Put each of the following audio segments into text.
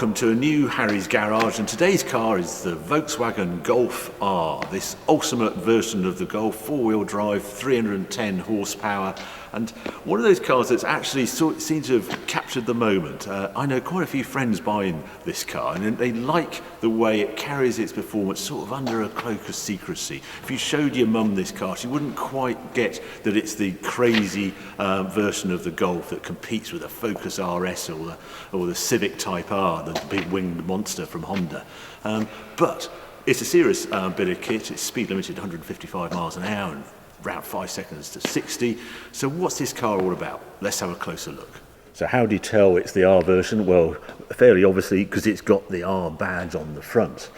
welcome to a new Harry's Garage, and today's car is the Volkswagen Golf R, this ultimate version of the Golf, four-wheel drive, 310 horsepower, and one of those cars that's actually seems to have captured the moment. I know quite a few friends buying this car, and they like the way it carries its performance sort of under a cloak of secrecy. If you showed your mum this car, she wouldn't quite get that it's the crazy version of the Golf that competes with a Focus RS or the Civic Type R, the big winged monster from Honda. But it's a serious bit of kit. It's speed limited 155 miles an hour and around 5 seconds to 60. So what's this car all about? Let's have a closer look. So how do you tell it's the R version? Well, fairly obviously, because it's got the R badge on the front.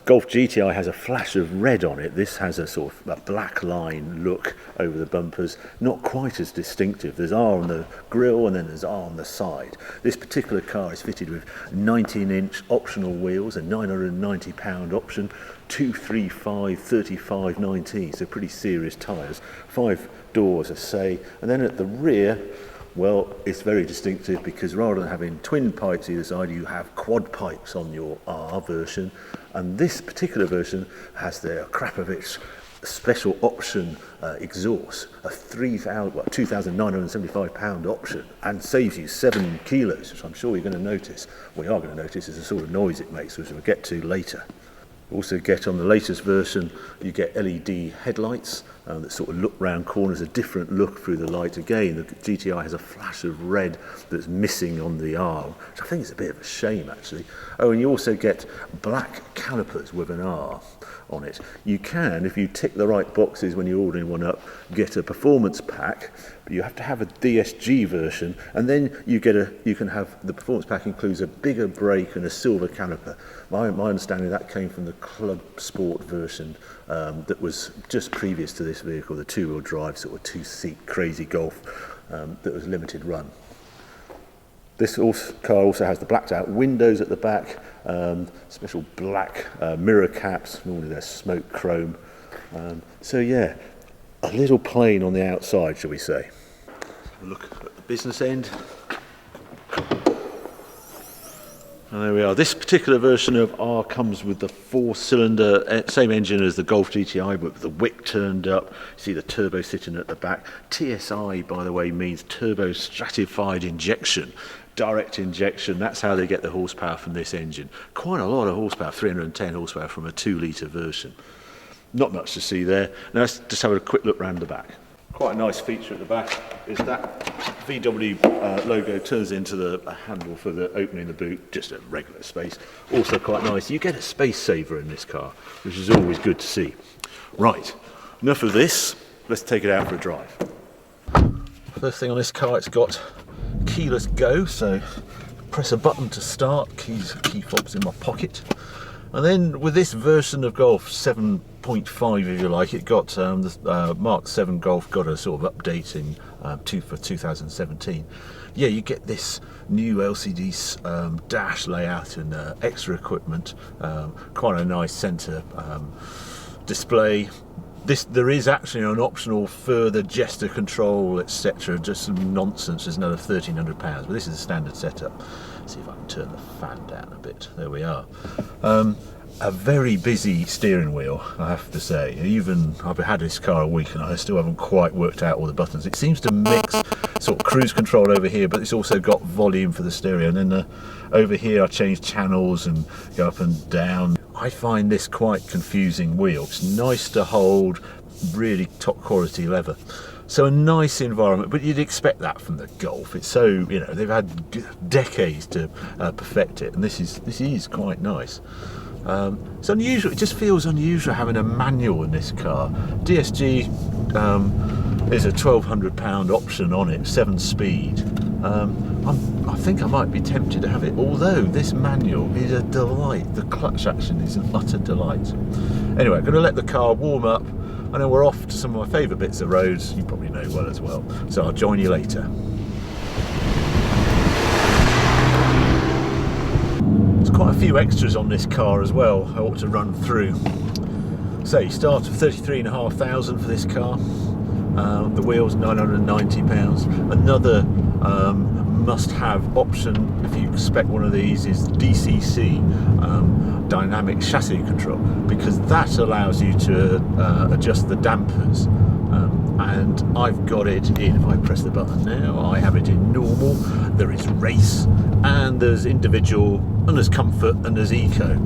Golf GTI has a flash of red on it. This has a sort of a black line look over the bumpers, not quite as distinctive. There's R on the grille and then there's R on the side. This particular car is fitted with 19-inch optional wheels, a £990 option, 235 35 19, so pretty serious tyres. 5 doors, I say, and then at the rear, well, it's very distinctive because rather than having twin pipes either side, you have quad pipes on your R version, and this particular version has the Krapovich special option exhaust, a £2,975 option, and saves you 7 kilos, which I'm sure you're going to notice. What you are going to notice is the sort of noise it makes, which we'll get to later. Also get on the latest version, you get LED headlights that sort of look round corners, a different look through the light. Again, the GTI has a flash of red that's missing on the R, which I think is a bit of a shame actually. Oh, and you also get black calipers with an R on it. You can, if you tick the right boxes when you're ordering one up, get a performance pack, but you have to have a DSG version, and then you can have the performance pack includes a bigger brake and a silver caliper. My understanding that came from the Club Sport version that was just previous to this vehicle, the two-wheel drive sort of two-seat crazy Golf that was limited run. This car also has the blacked out windows at the back, special black mirror caps, normally they're smoke chrome. So yeah, a little plain on the outside, shall we say. Have a look at the business end. And there we are. This particular version of R comes with the 4-cylinder, same engine as the Golf GTI, but with the wick turned up. You see the turbo sitting at the back. TSI, by the way, means turbo stratified injection. Direct injection, that's how they get the horsepower from this engine. Quite a lot of horsepower, 310 horsepower from a 2-litre version. Not much to see there. Now let's just have a quick look round the back. Quite a nice feature at the back is that VW logo turns into a handle for the opening the boot, just a regular space. Also quite nice, you get a space saver in this car, which is always good to see. Right, enough of this, let's take it out for a drive. First thing on this car, it's got keyless go, so press a button to start, key fob's in my pocket. And then with this version of Golf 7.5, if you like, it got the Mark 7 Golf got a sort of update in for 2017. Yeah, you get this new LCD dash layout and extra equipment, quite a nice centre display. There is actually an optional further gesture control, etc. Just some nonsense. There's another £1,300, but this is the standard setup. Let's see if I can turn the fan down a bit. There we are. A very busy steering wheel, I have to say. Even I've had this car a week and I still haven't quite worked out all the buttons. It seems to mix sort of cruise control over here, but it's also got volume for the stereo. And then over here I change channels and go up and down. I find this quite confusing wheel. It's nice to hold, really top quality leather. So a nice environment, but you'd expect that from the Golf. It's so, you know, they've had decades to perfect it, and this is quite nice. It's unusual. It just feels unusual having a manual in this car. DSG is a £1,200 option on it, 7-speed. I think I might be tempted to have it, although this manual is a delight. The clutch action is an utter delight. Anyway, I'm going to let the car warm up, and then we're off to some of my favourite bits of roads you probably know well as well. So I'll join you later. There's quite a few extras on this car as well I ought to run through. So you start at £33,500 for this car. The wheels £990. Another must-have option if you expect one of these is DCC, dynamic chassis control, because that allows you to adjust the dampers. And I've got it in, if I press the button now, I have it in normal, there is race, and there's individual, and there's comfort, and there's eco.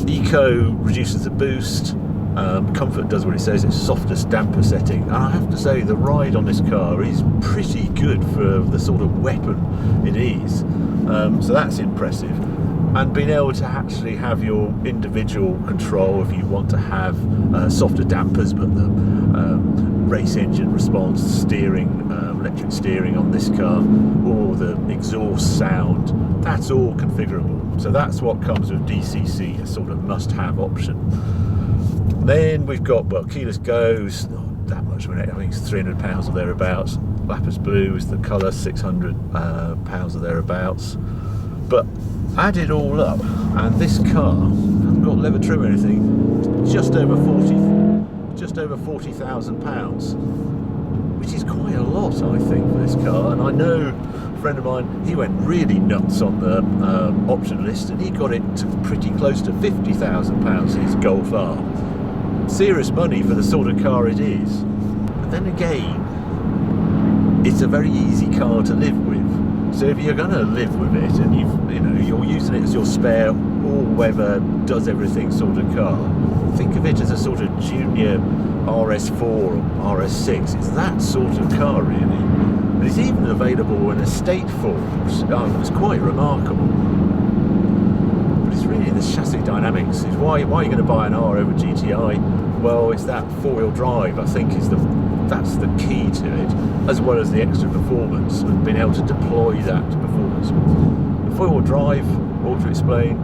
Eco reduces the boost, comfort does what it says, it's softest damper setting, and I have to say the ride on this car is pretty good for the sort of weapon it is, so that's impressive. And being able to actually have your individual control if you want to have softer dampers, but the race engine response, steering, electric steering on this car, or the exhaust sound, that's all configurable. So that's what comes with DCC, a sort of must-have option. Then we've got, well, keyless goes, not that much of an, I think it's £300 or thereabouts. Lapis blue is the colour, £600 or thereabouts. But add it all up, and this car hasn't got leather trim or anything, just over £40,000, which is quite a lot, I think, for this car. And I know a friend of mine, he went really nuts on the option list, and he got it to pretty close to £50,000 in his Golf R. Serious money for the sort of car it is. But then again, it's a very easy car to live with. So if you're going to live with it, and you're using it as your spare all-weather, does everything sort of car, think of it as a sort of junior RS4 or RS6. It's that sort of car, really. And it's even available in estate forms. It's quite remarkable. But it's really the chassis dynamics. Is why are you going to buy an R over GTI? Well, it's that four-wheel drive, I think, that's the key to it, as well as the extra performance and being able to deploy that performance. The four-wheel drive, ought to explain,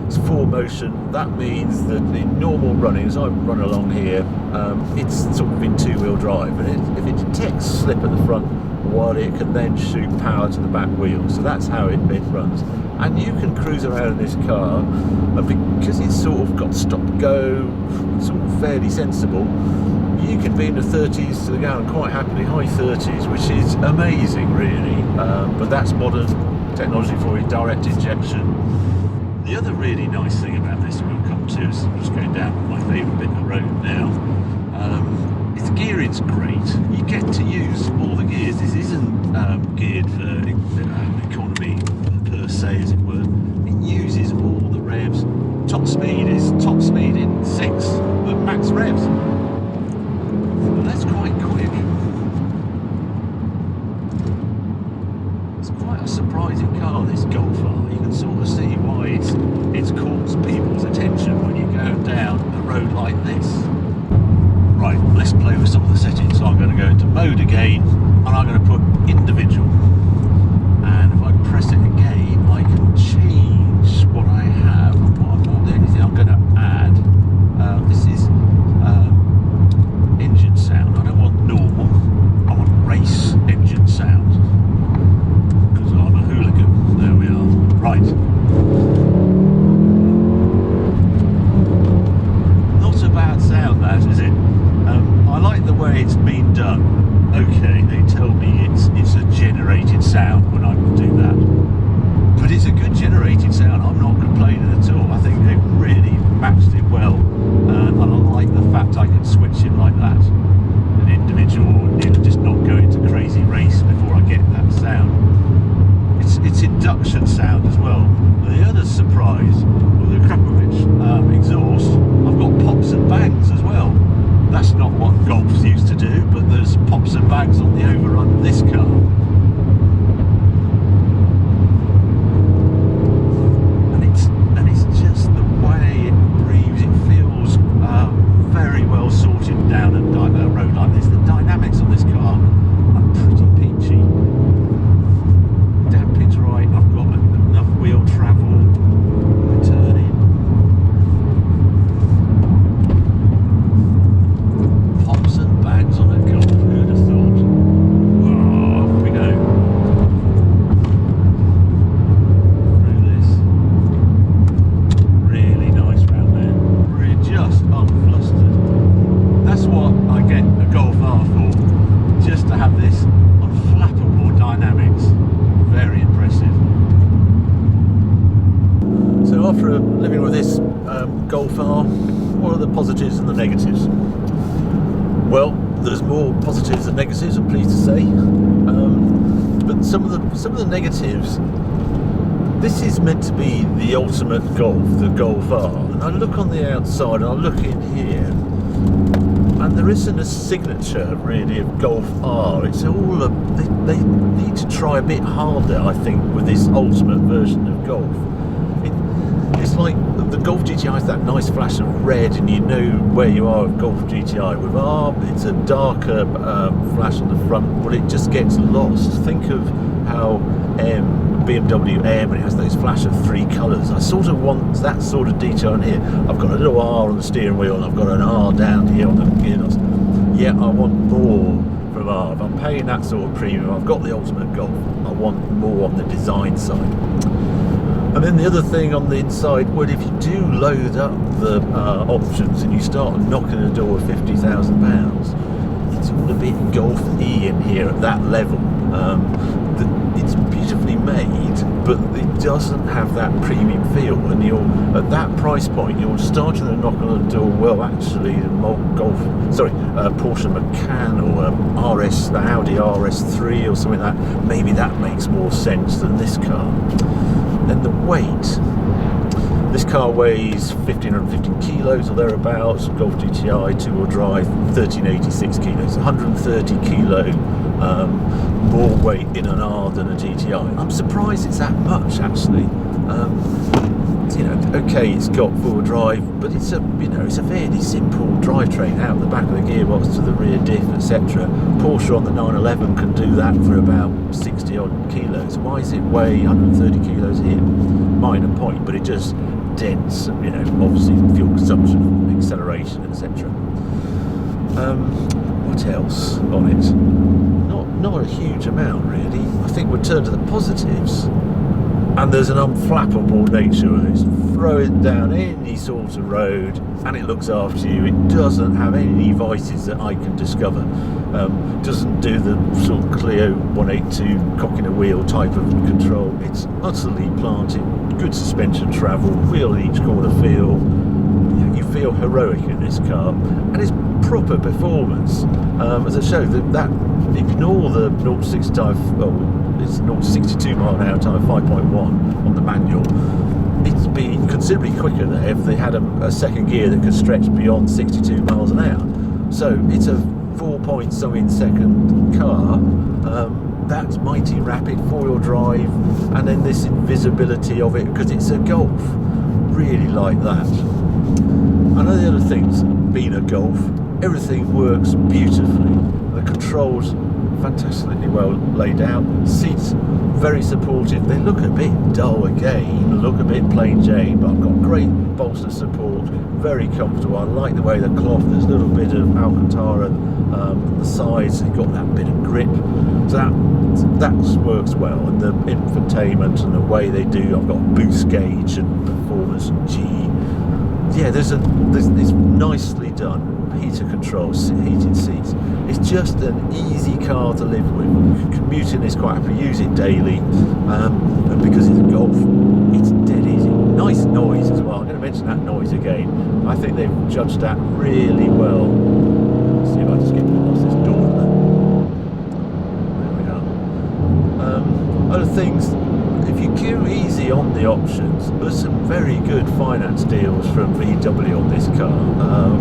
it's 4Motion. That means that in normal running, as I run along here, it's sort of in two-wheel drive, and if it detects slip at the front, while it can then shoot power to the back wheel. So that's how it runs. And you can cruise around in this car, and because it's sort of got stop-go, sort of fairly sensible, you can be in the 30s to the gallon quite happily, high 30s, which is amazing, really. But that's modern technology for you, direct injection. The other really nice thing about this we'll come to is, I'm just going down my favourite bit of the road now, is the gearing's great. You get to use all the gears. This isn't geared for economy per se, as it were. It uses all the revs. Top speed in 6, the max revs. But that's quite quick. It's quite a surprising car, this Golf R. You can sort of see why it's caused people's attention when you go down a road like this. Right, let's play with some of the settings. So I'm going to go into mode again, and I'm going to put individual. And if I press it again, I can change what I have. The only thing I'm going to add, this is engine sound. I don't want normal, I want race engine sound, because I'm a hooligan. There we are. Right. Not a bad sound, that, is it? I like the way it's been done. Okay, they tell me it's a generated sound when I do that, but it's a good generated sound. I'm not complaining at all. I think they've really matched it well, and I like the fact I can switch it like that, an individual, just not go into crazy race before I get that sound. It's induction sound as well. The other surprise, with the Krapovich exhaust, I've got pops and bangs as well. That's not what Golfs used to do, but there's pops and bangs on the overrun of this car. And it's just the way it breathes. It feels very well sorted down a road like this. The dynamics on this car are pretty peachy. Damping's right. I've got enough wheel travel. So after living with this Golf R, what are the positives and the negatives? Well, there's more positives than negatives, I'm pleased to say. But some of the negatives. This is meant to be the ultimate Golf, the Golf R. And I look on the outside, and I look in here, and there isn't a signature really of Golf R. It's all they need to try a bit harder, I think, with this ultimate version of Golf. It's like the Golf GTI has that nice flash of red, and you know where you are with Golf GTI. With R, it's a darker flash on the front, but it just gets lost. Think of how BMW M, and it has those flash of 3 colours. I sort of want that sort of detail in here. I've got a little R on the steering wheel, and I've got an R down here on the gearbox. Yeah, I want more from R. If I'm paying that sort of premium, I've got the ultimate Golf. I want more on the design side. And then the other thing on the inside, well, if you do load up the options and you start knocking the door of £50,000, it's all a bit Golf E in here at that level. It's beautifully made, but it doesn't have that premium feel. And you're at that price point, you're starting to knock on the door. Well, actually, Porsche Macan or the Audi RS3 or something like that. Maybe that makes more sense than this car. Then the weight. This car weighs 1,515 kilos or thereabouts. Golf GTI 2-wheel drive, 1,386 kilos, 130 kilo more weight in an R than a GTI. I'm surprised it's that much, actually. Okay, it's got 4-wheel drive, but it's a fairly simple drivetrain out the back of the gearbox to the rear diff, etc. Porsche on the 911 can do that for about 60 odd kilos. Why does it weigh 130 kilos here? Minor point, but it just dents, obviously fuel consumption, acceleration, etc. What else on it? Not a huge amount, really. I think we'll turn to the positives. And there's an unflappable nature of this. Throw it down any sort of road and it looks after you. It doesn't have any vices that I can discover. Doesn't do the sort of Clio 182 cocking a wheel type of control. It's utterly planted, good suspension travel, wheel in each corner feel. You feel heroic in this car, and it's proper performance. As I showed, that ignore the 0 to 65, it's 0 to 62 mile an hour time of 5.1 on the manual. It's been considerably quicker there if they had a second gear that could stretch beyond 62 miles an hour. So it's a 4-point-something second car. That's mighty rapid, 4-wheel drive, and then this invisibility of it because it's a Golf. Really like that. And the other things, being a Golf, everything works beautifully. The controls fantastically well laid out. Seats very supportive. They look a bit dull again, look a bit plain Jane, but I've got great bolster support, very comfortable. I like the way the cloth, there's a little bit of Alcantara on the sides, you've got that bit of grip. So that works well. And the infotainment and the way they do, I've got boost gauge and performance G. Yeah, it's nicely done. Heater controls, heated seats. It's just an easy car to live with. Commuting is quite happy, use it daily, and because it's a Golf, it's dead easy. Nice noise as well. I'm going to mention that noise again. I think they've judged that really well. Let's see if I just get past this door. There we are. Other things. If you go easy on the options, there's some very good finance deals from VW on this car.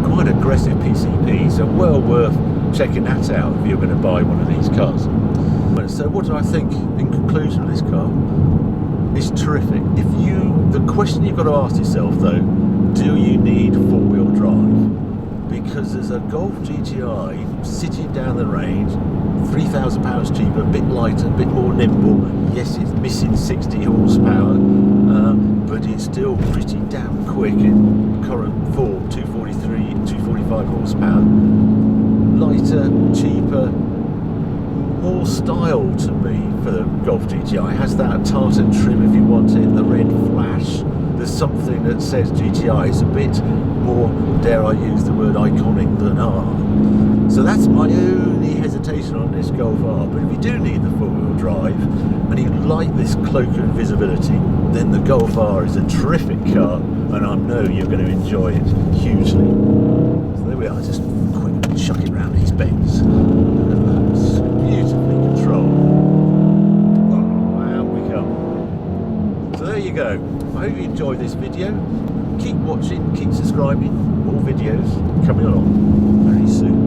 Quite aggressive PCP, so well worth checking that out if you're going to buy one of these cars. So what do I think in conclusion of this car? It's terrific. The question you've got to ask yourself though, do you need 4-wheel drive? Because there's a Golf GTI sitting down the range, £3,000 cheaper, a bit lighter, a bit more nimble. Yes, it's missing 60 horsepower, but it's still pretty damn quick in current form, 243, 245 horsepower. Lighter, cheaper, more style to me for the Golf GTI. It has that tartan trim if you want it, the red flash. There's something that says GTI. It's a bit more, dare I use the word, iconic than R. So that's my only hesitation on this Golf R. But if you do need the four-wheel drive and you like this cloak of invisibility, then the Golf R is a terrific car, and I know you're going to enjoy it hugely. So there we are, just quick chuck it round these bends. It's beautifully controlled. Wow, we come. So there you go. I hope you enjoyed this video. Keep watching, keep subscribing. More videos coming along very soon.